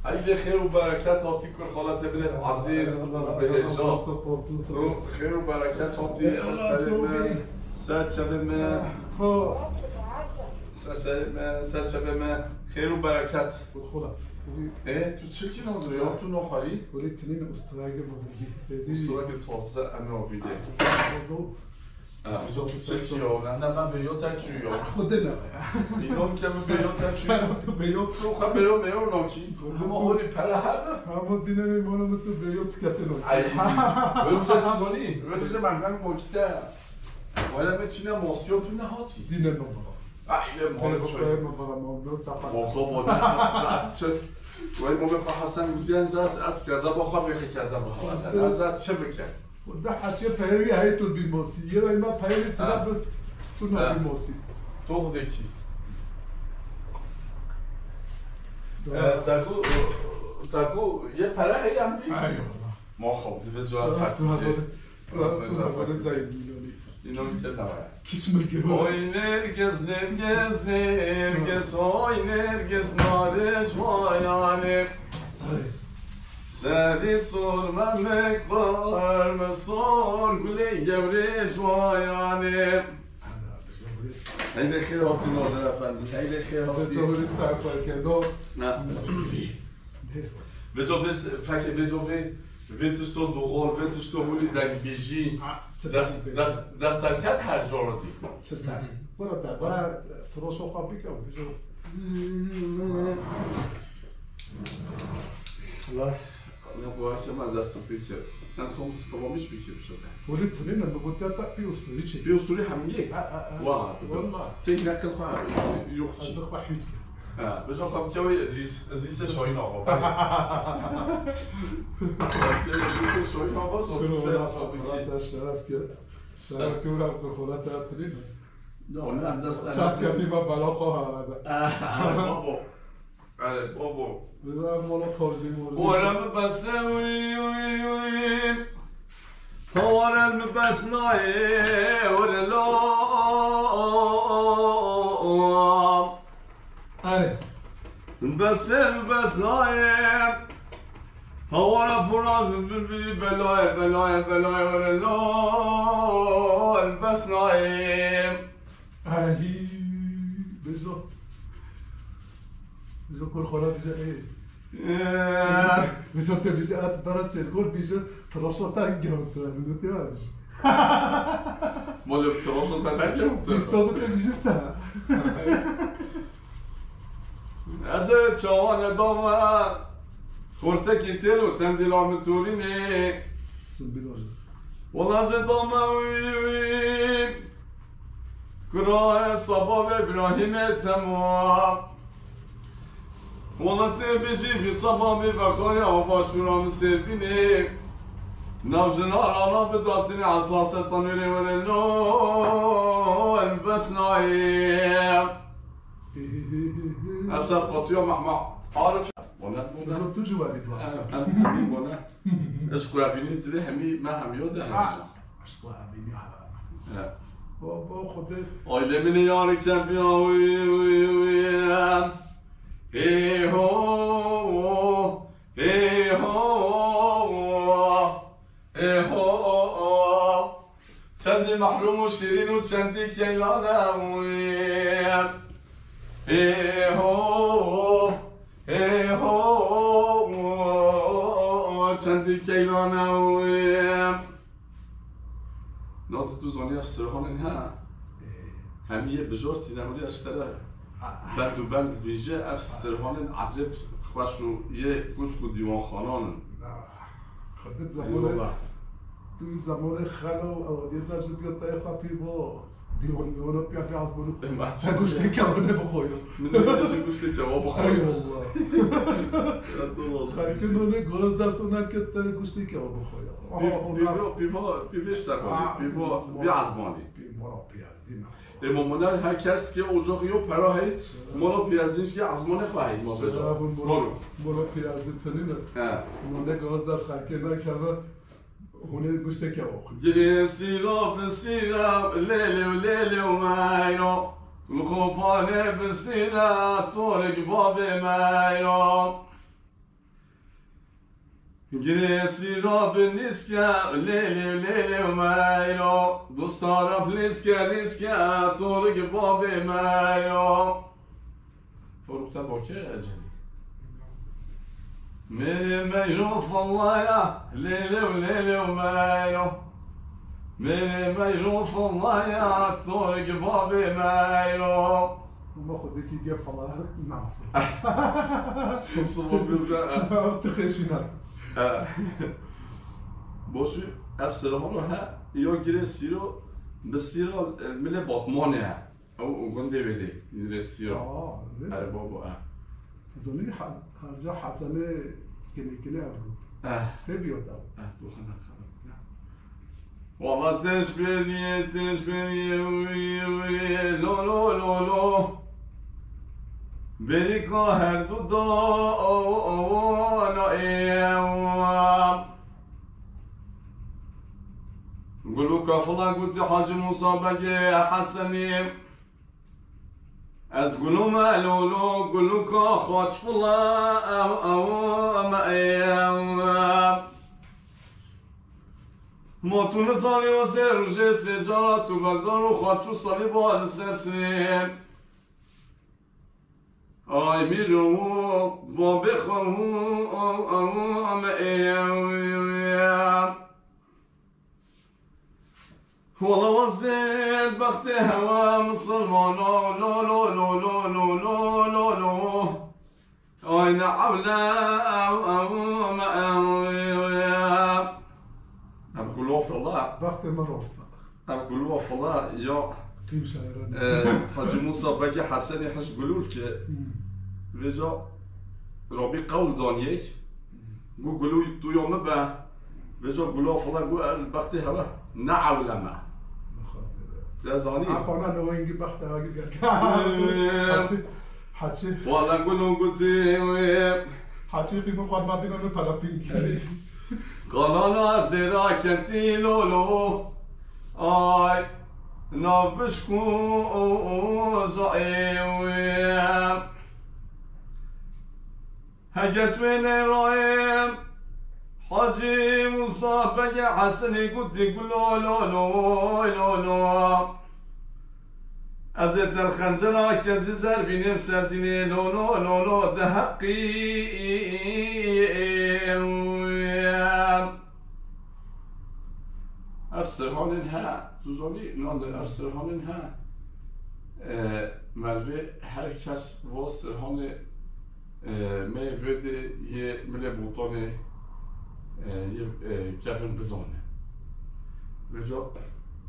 خیلی خیر و برکت هاتی کن خالت ابن عزیز بهشا خیر و برکت هاتی سرچبه خیر و برکت تو چه که نداری؟ تو نخوری؟ ولی تنین استراگه بودی استراگه تازه امراویده چه کیا؟ نه من به یاد تکیو یا خود نه اینام که به یاد تکیو تو به یاد تو خب برو میرو ناکی اما هولی پره اما دینه میمانم تو به یاد کسی ناکی ای برو چه تزانی برو چه منگم موکیته ولی به چینه ماسیو تو نهاتی دینه نمارا ایله مال چوی مخلو بوده از چه ولی ما بخواه حسن میگن از کذا بخواه بخواه کذا بخواه از چه بکن ده حتی پیوی هایی تو بیماسی یه رای من پیوی طرف تو نبیماسی تو خوده کی؟ داگو یه پره هایی هم بید؟ ما خوب دیگه جواب فرده تو نباره زیبیلانی اینو میتر نباره کیس ملگه اوی نرگز نرگز نرگز اوی نرگز نارش وایانه سری سرمه مقدار مسور گلی گبرش وایانه خیلی خیر هاتی نادر افندی خیلی خیر هاتی تو بری سرپر کردو نه وجوه ویتش تو دوغال ویتش تو هولی دنگ بیجی دست درکت هر جا رو دی چه در برا فروش و خوابی که بجو الله نه باشه من دستم پیچه من تو مصطفی بیکی بشده ولی تو نه بگویی تا پیوستوری چی پیوستوری همیه واه تیک نکل خواه یوخچی از خواه حیوت بجان خواب که ریس شاین آقا ریس شاین آقا تو سر خواب بیچی شرف که اونم بخورت ترین نه هم دست چست کتی من بلا خواه بابا بذارم مالا خارجی مورزی بورم بسه ویم هوارم بسنای ورلام آره بسنای هوارم پران بلای ورلام بسنای آهی بزرگ کل خالا بیشه بزرگ بیشه برای چرگول بیشه تراشا تنگم تو نگوتی هاش مال تراشا تنگم تو بیستابه بیشه ستا از چاوان دامن خورته کی تلو تندیلام تورینه سنبیلاجه و از دامن گراه صباب ابراهیم تمام ولات بشی بی صبابی بخوری آبا شورام سربینه نوجنار آنا بداتنی اساس تنوری ورلو البسنایم افسر قطيع محمد عارف وانا بزرگ تو جو بدید همین وانا اشکو افینی تری همی من هم یاده اشکو همینی با خوده آیله من یاری کن بیا ویم ای هو ای هو ای هو چندی محروم و شیرین و چندی کیلانم ویم ای هو ای هو چندی کیلانم ویم نات تو زانی افسرهان اینها همیه بجورتی نمولی اشتره بند و بند بیجه افسرهان عجب خوش و یه گوشک و دیوان خانان خودت زمان توی زمان خلا و اولادیت داشت بیاد تای خواهی با دیوان میوانو پی از بلو چه گوشتی کبانه بخویم من نمیشه گوشتی کباب بخویم ای والله خیلی که نونه گاز دست و نرکت تای گوشتی کباب بخویم پیوش تکانی پیو بیازمانی مرا پیازدی نه امامونه هر کس که اجاقی و پراهی مرا پیازدیش که ازمانه خواهی ما بجا مرا پیازدی تنینه نونه گاز در خلکه نکرده هونه گوشت کباب جري سيراب سيراب ليلي وليلي ومايرو الخوفاني بالسيرة طورق بابي مايرو گریسی را به نیسکم لیلی و میرا دوست دارم لیسکم ترک باب میرا فروخته با که اجلی میرو فالله لیلی و میرا میرو فالله ترک باب میرا ما خودی که گفت فالله نمسه شم صبح بیرده تخیشینات باشی افسرها رو ها یا گریسی رو بسیار مل باتمانه او گنده بده گریسی رو اره بابا زنی هر جا حسنه کنه ارگو تبیو داو دوخانه خراب والله تشبیه لو بری که هر دو قلو كافلا قلت حاج موسى بقي حسني از قلو مالولو قلو كاخوات فلا او ما ايام موتو نصالي وسير جيسي جاراتو بقدارو خواتشو صليب والسسي آی میرو با بخوام ایم والله وزيل بخت هوا مسلمان لو آی نعولا أقولوا في الله بخت مروستا أقولوا في الله يا تيم شاعران حاجي موسى بقي حسني حاج قولوا لك رجع ربي قول دانيك قولوا تو يوم با رجع قولوا في الله قول البخت هوا نعولما لازاني أنا نوينجي بخت حاجي والله قولوا قلتي حاجي في مقعد ما بينا نبلا بينك قالانا زرا كنتي لولو آي نابشكو زعيم هجت وين رايم حاجي موسى بقى حسني قلت لو أزت الخنجرة كزي زربي نفس الدنيا لو دهقي افسرهان ها دوزانی ناندر افسرهان ها ملوه هر کس واسترهان میوده یه مله بوتان یه کفن بزانه وجا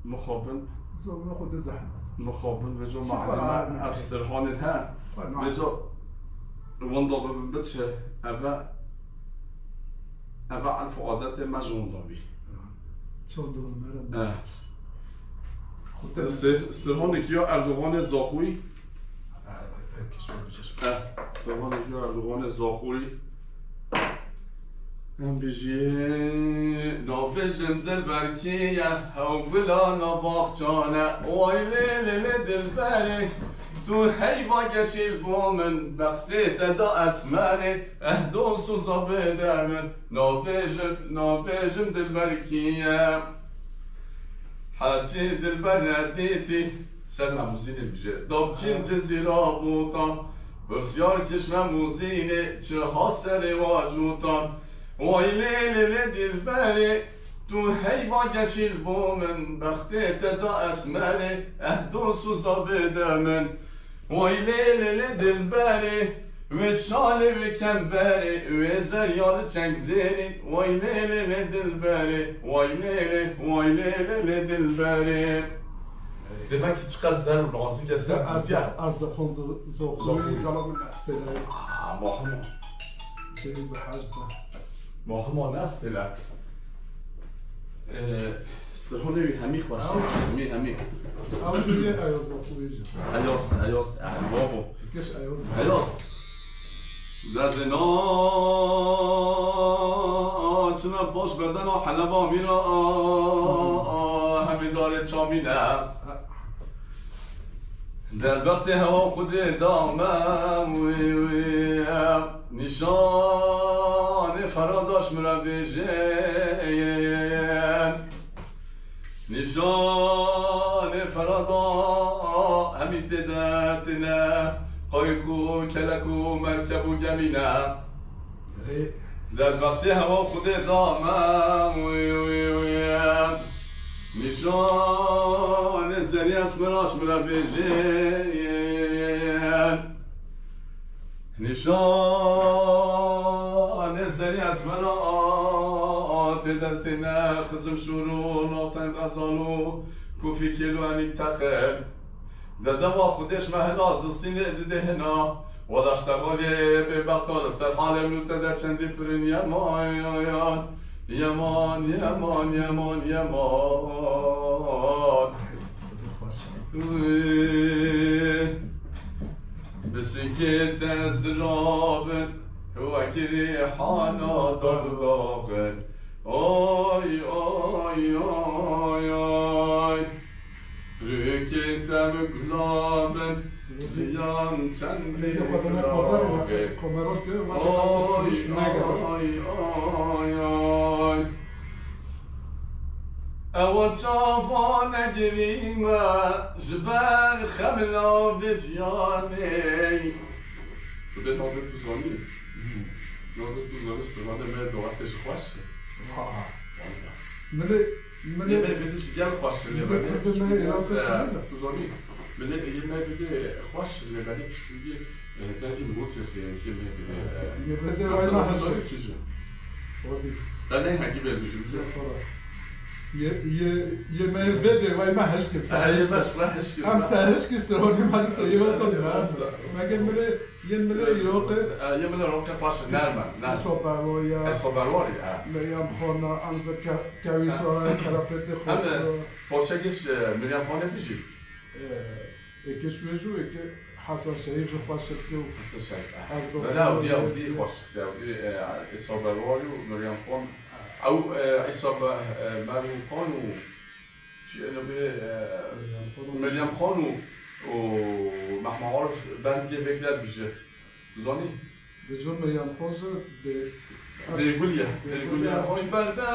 مخابن زمان خود زحمت مخابن وجا معلم افسرهان ها وجا واندا بچه اوه عرف عادت مجنون دابی چون دارم استرهان کیا اردوغان زاخوی استرهان کیا اردوغان زاخوی هم بیجی نابجم دل برکیه او بلا نباقچانه وای لیلی دل بری تو حیوا گشیل بومن بخته تدا اسمره اهدون سوزا بدمن نابجم دل برکیه حاجی دل بردیتی سلم موزینه بیجه دابچین جزیرا بوتان بسیار کشم موزینه چه ها سر واجوتان وای لیلی دل بری تو حیوا گشیل بومن بخته تدا اسمره اهدون سوزا بدمن وای لیلی دل بری و شال و کمبری و زریال چنگ زیری وای لیلی دل بری وای لیلی دل بری demek ki çıkazlar razı gelsin. Ardakon zoğluğu zaman nastela. Mahmud. Ceyb hajda. Mahmud nastela. استرهانه همی خوشه همی اما شویه ایاز خوبیجه ایاز بابو کش ایاز دزنا چنا باش بدن و حلبا میرا همی داره چامینه در وقت هوا خود دامم نشان فرادار مراش مربجين نشان فردا همی تدتنا قایکو کلکو مرکبو گمینا در وقتی هوا خود دامم نشان زنی اسمراش مربجین نشان زنی اسمراش تدتنا خزم شورو ناختن غزالو کوفی کلو همی تخل در دوا خودش مهلا دستین دیده هنا ولاشت غالی به بختال سر حال ملوت در چندی پرین یمان یمان یمان یمان یمان بسکت از رابن هو کری حانا دار داخل آی آی آی آی رکتم گلابن زیان چندی راگه آی آی آی او چافا نگریم جبر خملا بجیانی تو به ناده توزانی ناده توزانی سرانه مرد دوقتش خوشه من فيديش ديال خوش اللي بالك توزوني من يما فيدي خوش اللي بالك شويه دارتي نقول في كيما ما توزوني فيجو انا هكي بالجوج يما فيدي واي ما هشكت ام هشكت استروني ما سيوتو ما كمل يملا يروقي خوش نرمه الصبرويا مريم خانه انزا كاويسا كرابتي خود پوشگیش مریم خانه بیشی اكش وجو اك حسن شريف جو خوش كيو حسن شريف لا ودي خوش ودي الصبرويا ومريم خان او عصابه مريم خان و چی مریم خان و محمد عارف بند یه فکرت بیشه دوزانی؟ بجون مریم خان دیگولیه آی برده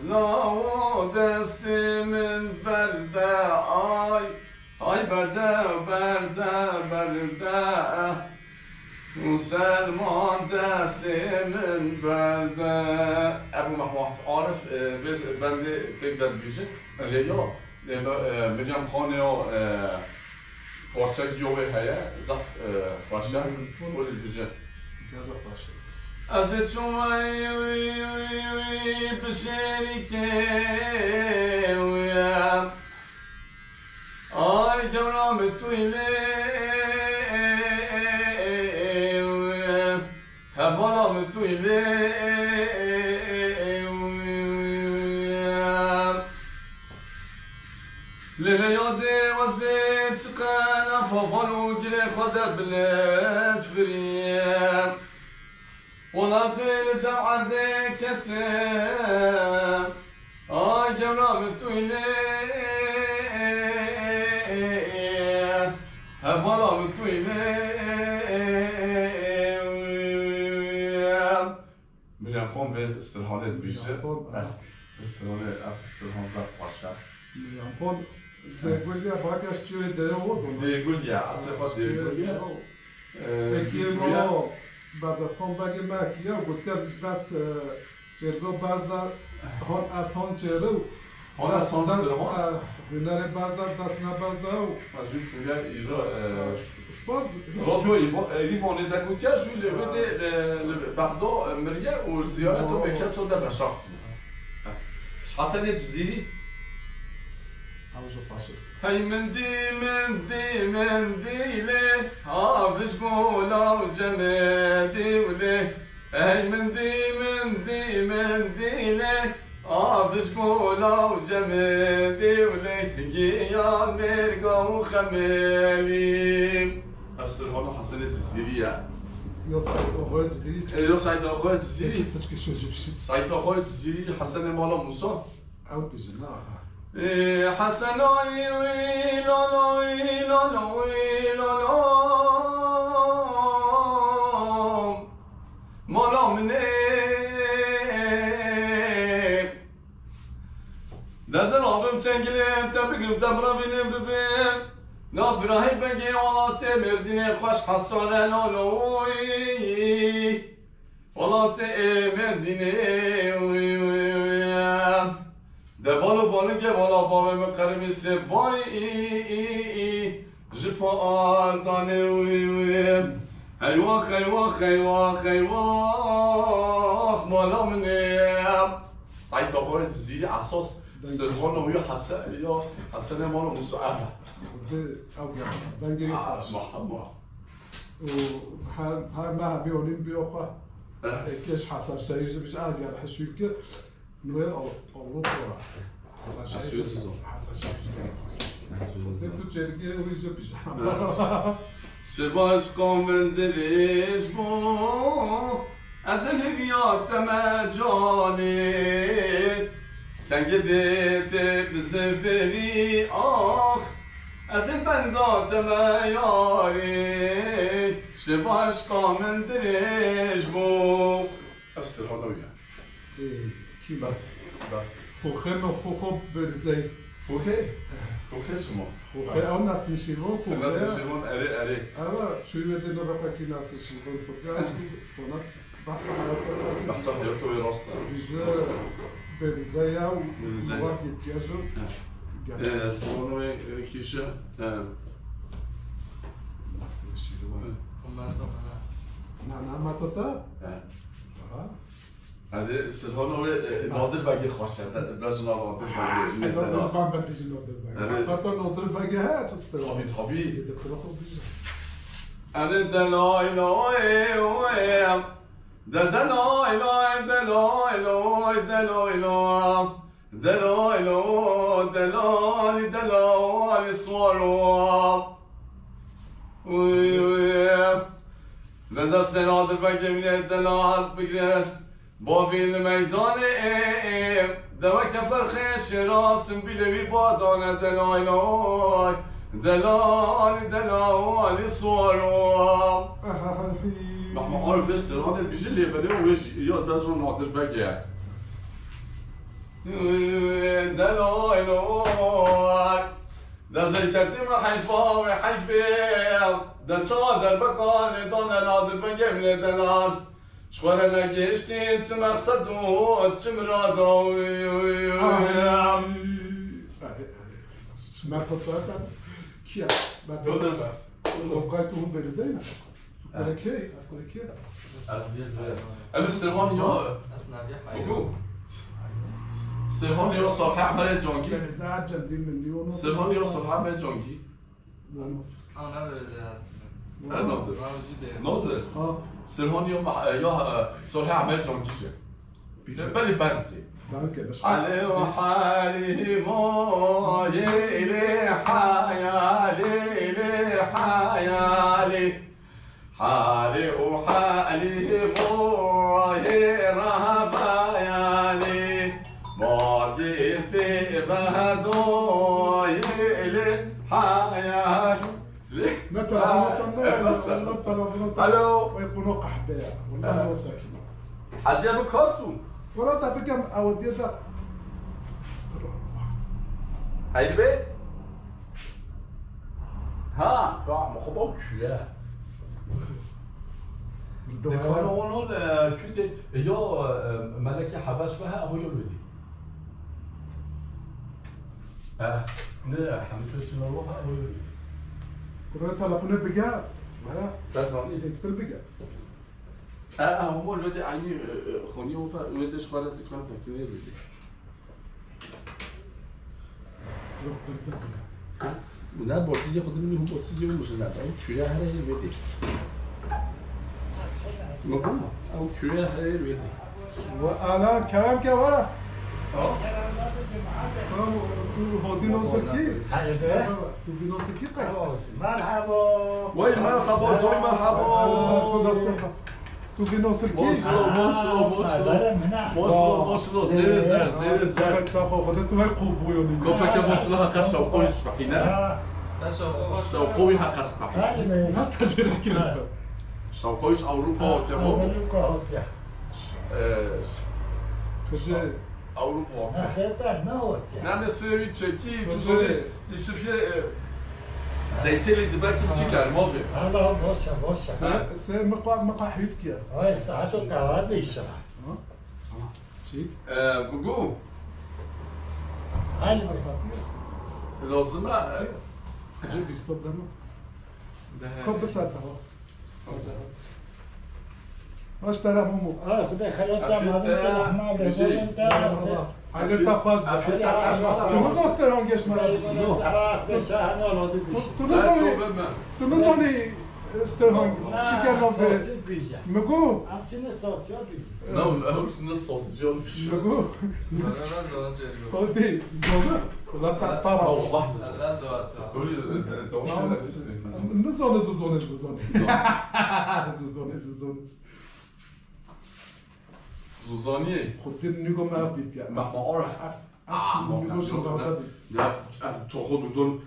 لا دست من برده آی برده مسلمان دست من برده ابو محمد عارف بنده فکرت بیشه لیا مریم خانه و پارچه گیوه هیا زفت باشه بولی بیشه از چوی بشری که آی جورام تویله هوالام تویله لليادي وزيد سكان فضلوا جلي خدا بلاد فريم ونازل جمع ديكتم جمرام تويلي هفالام تويلي من يخون باسترهانات بيجي استرهان زاد باشا يخون Degulya bakaş çöre dere oldu. Degulya, aslı baş degulya. Peki mo bada kon bagi makiya gutya bas çergo barda hon ason çeru. Hon ason çeru. Bunları barda das na barda. Mas ju çuya ira Radio Ivan et d'Agoutia joue le pardon Maria ou زيارة بكاسو ده بشرط. حسن الجزيري هاي مندي ليه حافظ قولا وجمادي وليه هاي مندي ليه حافظ قولا وجمادي وليه جيال مرقا وخمالي أفسر هنا حسن الجزيرية يا سعيد أخوي الجزيري يا سعيد أخوي الجزيري سعيد أخوي الجزيري حسن مولا موسى أو بجناح حسن بگم دمرا بینم ببین نابراهی بگی ولات مردین خوش حسان لالوی ولات مردین دبالو بالو که والا بابا مقرمی سه باری جپا آدانه هیواخ هیواخ هیواخ هیواخ مالا منه سعی تابار زیر اساس سرخان و یا حسن مالو مساعفه دنگی محمد و هر ما بیاریم بیاخه اکیش حسن شایز بیش اگر حشوی که نویر آلو برا حسن شایز تو جرگه ویژه بیش سواش قومن دلش بو از الهویات مجانی تنگ دیت بزفری آخ از البندات میاری سواش قومن دلش بو أفسر هذا وياه کی بس خوخه خوخه برزی خوخه شما خوخه اون نسل شیرون خوخه نسل شیرون اره اما چوی بده نبقى کی نسل شیرون خودش اونا بحث حياته وراثة بیجه برزی و وقتی پیاجو سوانو کیشه نسل شیرون نه ما تو تا هذا سلهانو نادر باقي خوشه باش نادر باقي نادر باقي بتيجي نادر باقي حتى نادر باقي ها تستوعب طبيعي انا دلائل دلائل صوروا دست نادر باقي من الدلال بقرر بافي الميدان دوك فرخش راس بلوي بادان دلال صوروا محمد عارف بس هذا بيجي اللي بده ويجي يقعد بس ناطر بقى دلال ده زيتتي ما حيفا وحيفير ده شادر بقال دون نادر بقى من دلال شوار نگشتی تو مقصد و چمرا ما تطلعت كيا دودر بس وقعتهم برزينة أقول كي أنا سرهان يا سرهان يا صاحب عمل جانجي برزات جندي من ديون سرهان يا صاحب عمل جانجي أنا برزات نادر سرهان يا صاحب عمل جانجيشه بلي بانتلي علي وحالي ما يلي حيالي حالي وحالي ما يرهبيالي ما جيتي بهدو يلي حيالي متى الو ويكونوا قحباء والله مساكين عجب كارتون ولا تبقى أودية ده هاي البيت ها ما خباو كيا كانوا هون كده يا ملكي حبش بها هو يولدي لا حملت شنو روحها هو يولدي كنا تلفونه بقى ولا تسمعني يكتب بقى هم الولد عيني خوني ولدش خالد كان فاكرين الولد لا بورتي ياخذ منهم بورتي ومش لا او كيا هذا الولد مقوم او كيا هذا الولد وانا كلام كورا هودي نوسكي تودي نوسكي مرحبا وي مرحبا جوي مرحبا تودي نوسكي ماشلو زير خدت ما يقوبوا كيف ماشلو هكا شوقوي سبحينا شوقوي هكا سبحينا تجري كلمه شوقويش اوروبا تمام كجي Avrupa. Nasıl ne oldu ya? Ne mesela çeki, tuzoli, İsviye zeyteli belki çıkar, mavi. Allah boşa. Sen مقاحيتك يا. Ay saat o kadar bir iş var. شيك. بقول Hadi bakalım. لازم جيب يستوب دمه. كم بس هذا. ايش ترى مو؟ خدي خلوتها ما بنت الأحمر انت. عايز تفاز. تو استرانگش مرا. تو نزانی استرانگ چیکار نبود. مگو. não não só se joga مگو. خودی زونا. ولا ترى. نزونه زوزونه. زوزانیه خودت نگو مردید یا. ما عارف لا تو خود دول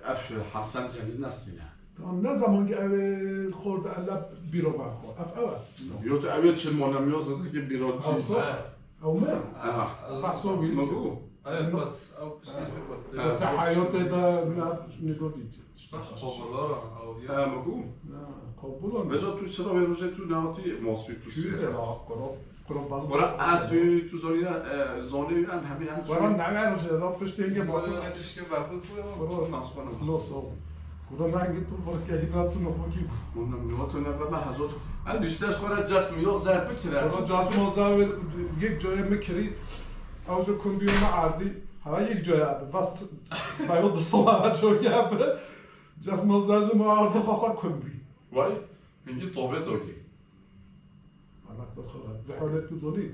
اف حسن جدید نسینه نه زمان که خورد الا بیرو بخور اف اول یا تو اوید چه مانمیاز که بیرو چیز او من بحثو بیل مگو تا حیات دا نگو دید مگو قبولان بجا تو چرا به روژه تو نهاتی ماسوی تو توی سیه دلا برای از تو زانه هم همه هم برای نگه روژه دا پشت اینگه با تو برای ناسخانه لوسو برای نگه تو فرکه هیدرات تو نباکی اونم نواتو نبا هزار من بیشترش خورد جسمی ها ضرب بکره برای جاسم ها یک جای مکری اوجو کندیوم عردی ها یک جای عبه بس باید دستاله جایی عبه جاسم ها ما عرضه خواه کندی وای میگی طوفه دوگی انا بخورد به حالت تو زونی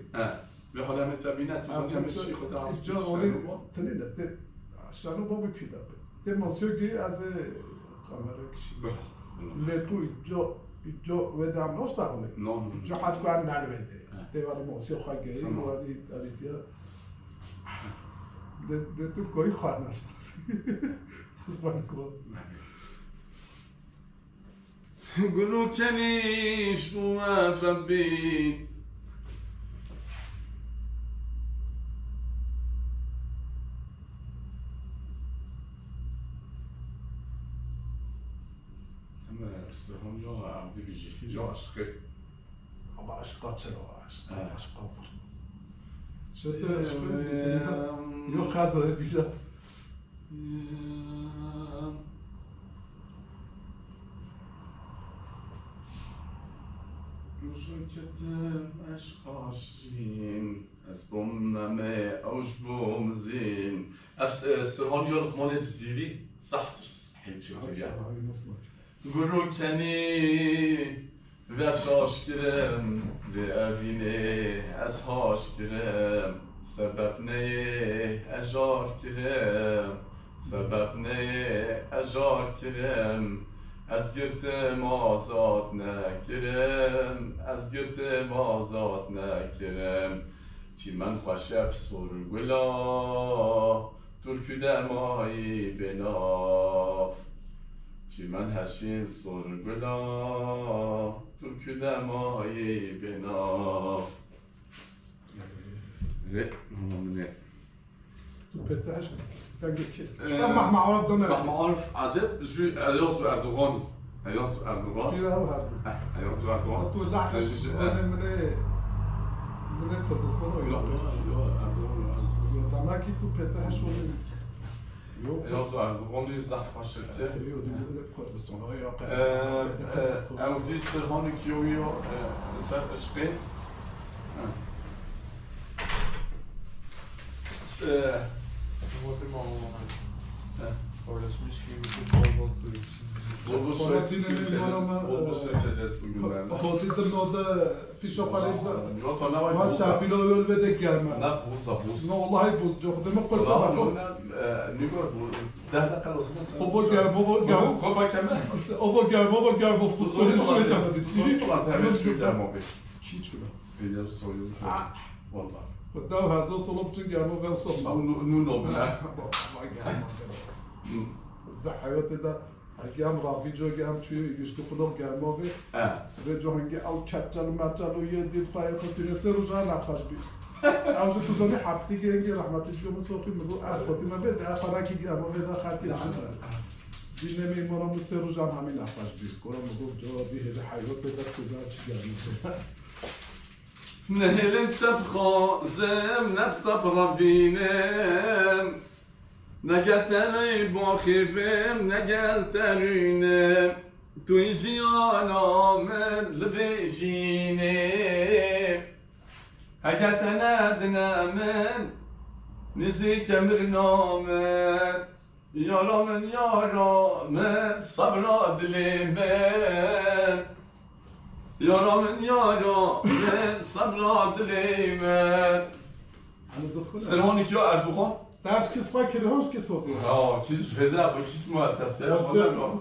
به حال همه تبینه تو زنی همه چی خود از جا اونی تنینه شنو با بکیده ته ماسیوگی از کامره کشی لتو اینجا وده هم ناشته کنه اینجا حج کنن نلوده ته ولی ماسیو خواه گیری ولی دلیتیا لتو گوی خواه نشته از بانی کن گلو کنیش موفق بید اصبحان یا عبدی بیجی یا عشقی اما عشقا چرا عشقا فرد شده یا خزاره بیجا مشاكتم عشقاشين اسبوم نمي اوش بوم زين استرهان يالك مالت زيري صح صحيح شفتي گرو کنی و شاش گرم و اوینه از هاش گرم سبب نه اجار گرم سبب نه اجار گرم از گرتم آزاد نکرم از گرتم آزاد نکرم چی من خوشب سرگلا ترک دمایی بناف چی من هشین سرگلا ترک دمایی بناف نه تو پتهش تنگه که محمد عارف دونه محمد عارف عجب شو الیاس و اردوغانی الیاس و اردوغان پیره هم هر دو الیاس و اردوغان تو لحظش من کردستان رو دمکی تو پتهش رو الیاس و اردوغانی زخم شرکه کردستان های امودی سرهانی کیوی و سر عشقی خاطی در نوده فیشا قلیب ما سرپیلا یول بده گرمه نه بوز نه والله بوز جو خودم قلت نگار بود ده دقیقه لازم است بابا گرم کبا کمه بابا گرم فوتبالی شوی جمعه تو همه شوی جمعه کی چونه بیدر سویون والله خدا هزار سال بچه گرم و صبح نو نوبله ده حیات ده اگه هم رافی جا هم توی گشت خدا گرماوه به جا هنگه او کتجل و متجل و یه دید خواهی خستی سه روز ها نقش بید اوج تو زنی هفته که رحمت جون صوفی میگو از فاطمه به در فراکی گرم و در خاطر دین میمونم سه روز هم همین نفس بید کنم میگو جوابی هده حیوت بده کجا چی گردی نهل تبخازم نبتب رفینم نگتنی باخیفم نگلترینم توی جیانم لبیجینم اگتندنم نزی کمرنامم یارم صبر دلیم یارم صبر دلیم سلمانی کیو اردوخان تعرف کس ما كلهمش كيس وطني كيس فدا كيس مؤسسة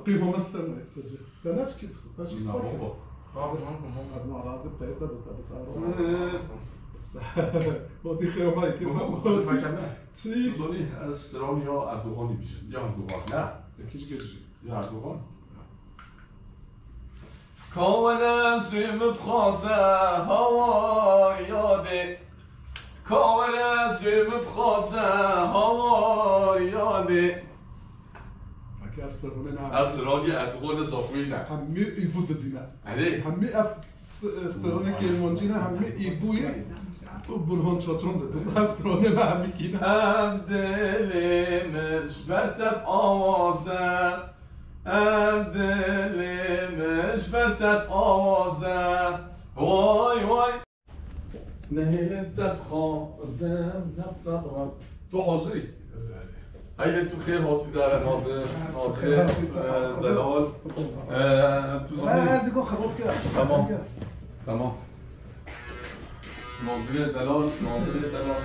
قيمة تنمي بناش كيس تاش كيس ما أبناء رازي بتاعتها ده بس ودي خير ماي كيف چی؟ زونی استران یا اردوغانی بیشن یا اردوغان نه یکیش گرجی یا اردوغان کاملا سویم بخواسه هوا یاده کاملا سویم بخواسه هوا یاده اکی استرانه نه استرانی اردوغان صافوی نه همی ایبو دزینه علی همی استرانه که منجینه همی ایبوی برهان چاتون ده استرانه به همی گینه ام دلمش برتب آوازه ام دلمش برتب آوازه وای وای نهیل تبخازم نبتب تو حاضری؟ اگه تو خیر حاطی داره ناظر دلال تو من از دیگه خلاص کردم تمام ناظر دلال ناظر دلال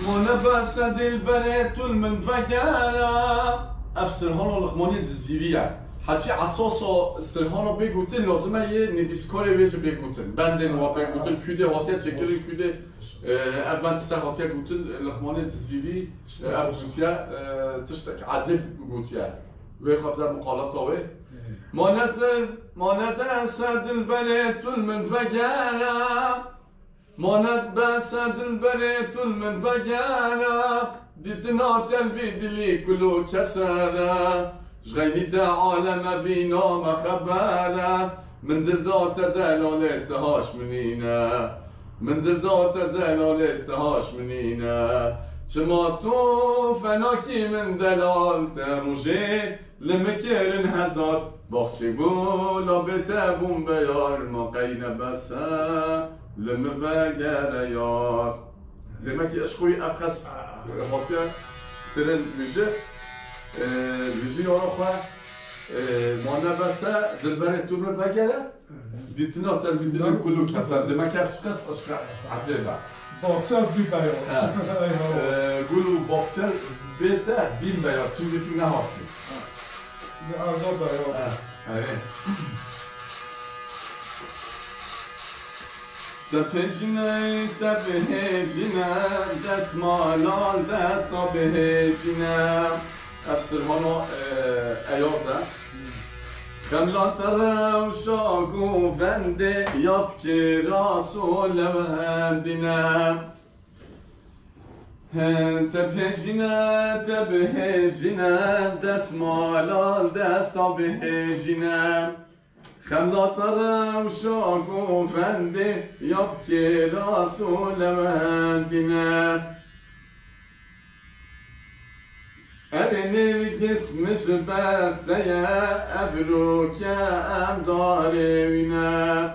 ونبس البنات المنفجرة افسرهانا لخمانية الزيرية حتى عصاصا استرهانا بيقوتن لازمه یه نویسکاری بيجي بيقوتن بندن و بيقوتن كده هاتيا شكل كده ادوان تسا هاتيا قوتن لخمانية الزيري افشوتيا تشتك عجب قوتيا ويخب ده مقالات طوي ما ندسد البنات المنفجرة ما ندسد البنات المنفجرة ديتنا تلفيد لي كله كسرة جغيني عالم فينا مخبرة من دردات دلالتهاش منينا من دردات دلالتهاش منينا شما فناكي من دلال تروجي لمكيرن هزار باخشي بولا بتابون بيار ما قين بسا لمفاجر يار دمكي اشخوي ابخس هاتيا ترن بيجي بيجي يروحوا ما نبسا دلبرت تو مفاجره ديتنا تلفيدنا كله كسر دمكي ابخس اشخا عجيبه باقچه بی بیار قولوا باقچه بيتا بين بيار چون بيتو نهاتي ارزا بیار تپجینه تپجینه دست مالال دستا بهجینه افسرهانا ایازه خملات روشا گوونده یاب که راسول هندینه تپجینه دست مالال دستا بهجینه خملات روشا گوونده یاب که راسول هندینه ارنی جسمش برته ابرو که ام داره وینه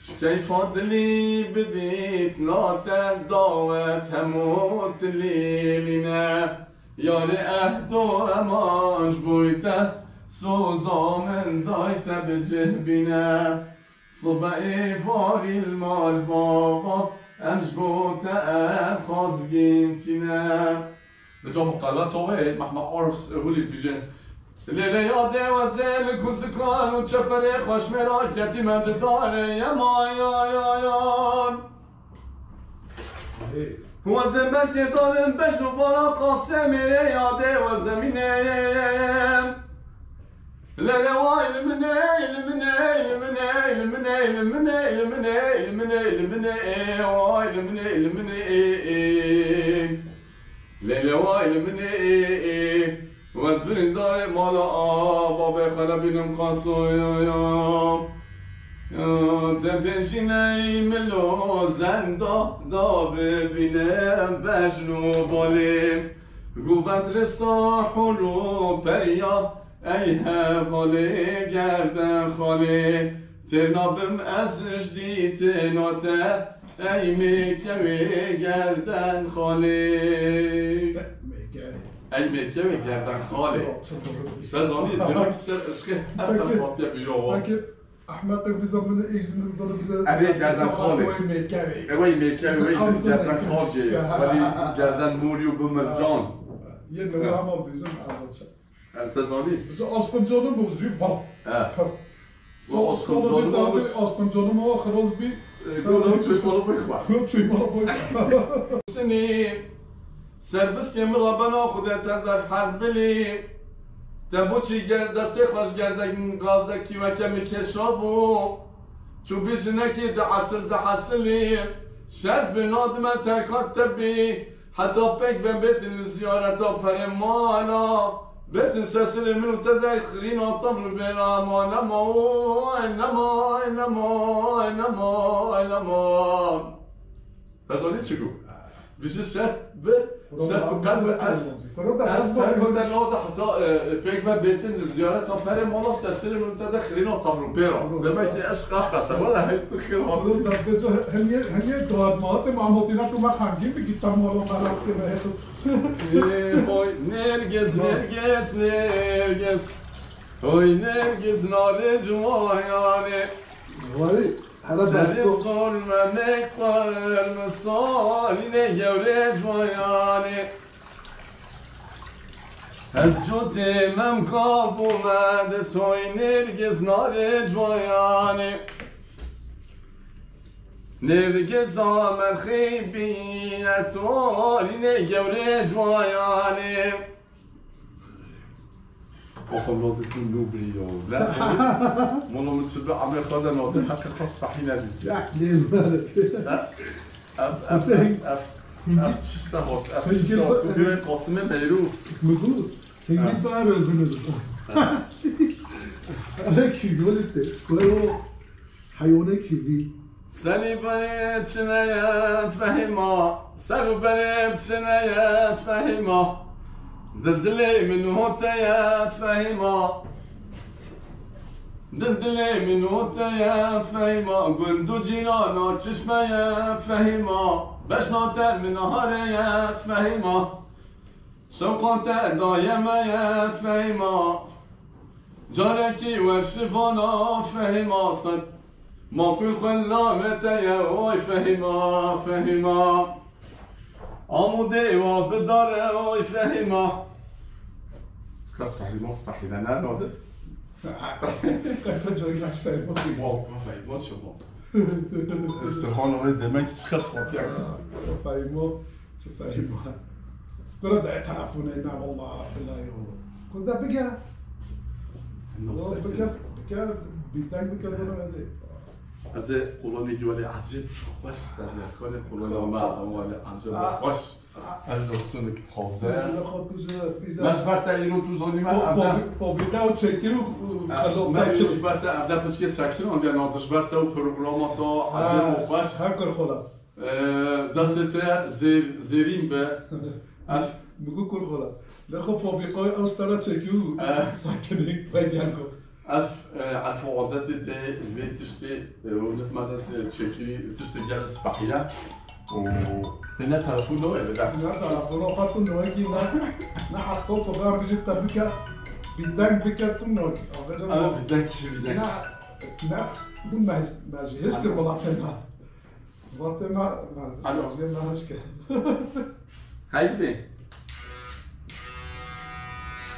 شکی فضلی بدیت ناته داوت هموت لیلینه یار اهد و امانش بویته سوزا من دایته بجه بینه صبعی فاری المال بابا امش بوته ام خازگین چینه بجا مقالات طويل محمد عرف هولي بيجن الليلة يا دوازل كوسكان وتشبري خوش مراكتي من الدار يا مايا هو زنبل كدالم بجنو بالا قاسم يا دوازمينه لا لا وايل مني المني المني المني المني المني المني المني وايل مني المني لا لا وايل مني وازبرين دار مالا بابا خلبينم قاسو يا تبنشینی ملو زنده دا ببینم بجنو بالیم گوت رستا حلو پریا ای حواله گردن خاله تنابم از رجدی تناته ای میکوی گردن خاله ای میکوی گردن خاله بزانی دنک سر اشکه هر تصواتی بیروا احمق في زمن ايش نظر بزاف ابي جردن خالي وي ميكاوي جردن خالي ولي جردن موري وبمرجان يلا عمل بيزم عرض انت زاني بس اسكن جانم موزي فر سو اسكن جانم هو خلاص بي يقولوا شوي مالو بخوا شوي مالو سنين سربس که مرابنا خودت در حرب بلی تبو چی دسته خرج گردن غازه کی و کمی کشابو چو بیش نکی ده حاصلی شرب نادم ترکات تبی حتی پک و بیت زیارتا پر مانا بیت سسل منو تدخلین و طفل بنا ما نما فضلی چگو بیش شرط به شرط قلب از ترکات ناده حتی پک و بیت زیارتا پر مانا سسل منو تدخلین و طفل بنا دمایی عشق افقصه ولا هی تو خیل حالا دفعه جو همیه دادمات معمولینا تو من خنگیم بگید تمالو خراب کنه Oy nergez nergez nergez Oy nergez nare cumayane ولی حالا Seni دست sormamek var müstaline gevre cumayane Ez şu demem kabumede Soy nergez nare cumayane نرگز آمر خیبیت آلینه گوره جوایانه آخه ولادتون نوبری یا لا مولا متسبع عمي خواهد ناده حق خاص فحیل ندید اف چیسته هات تو بیای قاسم لیرو مگو تنگی تو هر روزونه آره کیوی ولده کلای حیوانه کیوی سنی بنی چنه فهیما سرو بنی چنه فهیما دلدلی منو تیا فهیما دلدلی منو تیا فهیما گندو جینانا چشمه فهیما بشناتر من نهاره فهیما شوقات دایمه فهیما جارکی ورشفانا فهیما صد ما كل خلامته يا وي فهما عمودي وبدار وي فهما سكاس فهما صفحي لنا نادر جاي ناس فهموا فهما شو استهان وي دمك سكاس فهموا كل ده تعرفون هنا والله بالله كل ده بقى بقى بيتاك بقى ده از قرآنی که ولی عجیب خوش در کنه قرآن ما ولی عجیب خوش الرسول که تازه مش برتا اینو تو زنی من فابریکا و چکی رو خلاص مش برتا عبدا پس که سکن آن یا نادش برتا و پروگراماتا عجیب خوش هر کار خلا دست زیرین به بگو کل خلا لخو فابریکای آسترا چکی و سکنی بگیان کن عارف عادات اللي تشتي ولات مادات تشكيلي تشتي ديال الصباحيه وخلينا تعرفوا له ولا لا تعرفوا له خاطر نواكي نحطوا صغار بيجي تبكى بدك بكى تنوك بدك لا ما جيش كل ملاقينا ملاقينا ما هشكا هاي بين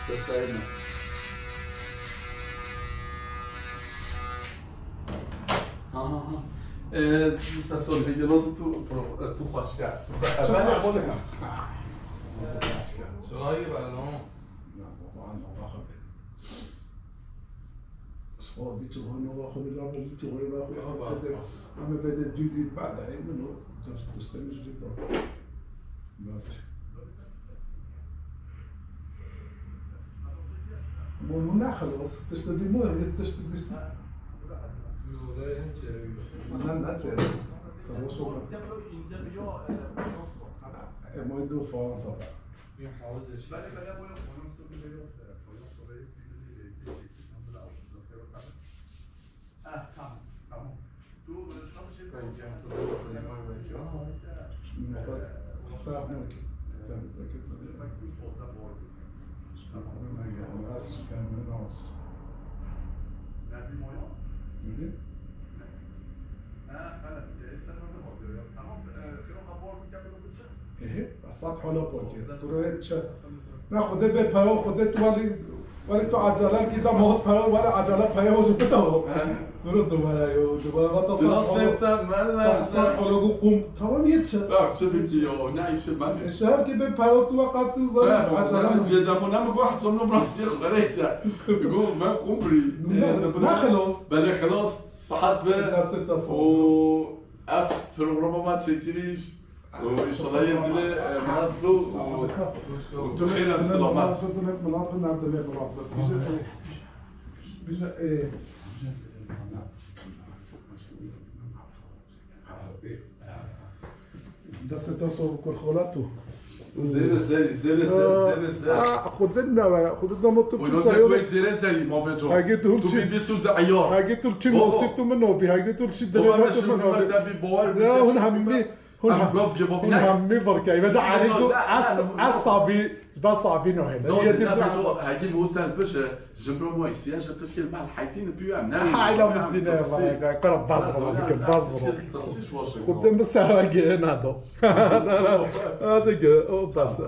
تساعدنا لسه صار فيديو تو خوش کرد. شو هایی بلان؟ دي تغني واخذ الأرض دي تغني واخذ أما بدأ جديد بعدها منه تستمر جدا بس مو نخلص تشتري مو تشتري لا تشتري تروح ما يدو فرنسا السطح ولا بوكي تروح ناخذ بالبارو خذت ولی تو عجله كده ما هو ولا عجله پایه واسه بتاو درود دوباره یو دوباره ما دراسته ملسه حالا قوم تمام یه چه چه بیو نه ایش من الشباب كده بارو تو وقت تو عجله جدمون نمیگو حسن براستی خريته يقول ما قمري لا خلاص بله خلاص صحت به دست التصوير و اف برنامه ما تشتريش وإن شاء الله يدل مرضلو وانتو خير السلامات. دست تصور كل خلاته. زين خدنا مطلوب ونقول كويس زين ما بيجو. هاجيتو تبي بيسو دعيار. هاجيتو الشيء وصلتو منه بي هاجيتو الشيء ده ما تبي بوار. لا هون همي هون همي بركة يبقى عليكم عصبي بس صعبين هنا. هي دي هاجي موتان باش جبرو مو السياج باش كل مع الحيتين بيو امنا. هاي لو بدينا والله قرب بازبر بك بازبر. خدنا بس هاجي هنا هذا. هذا كده بس.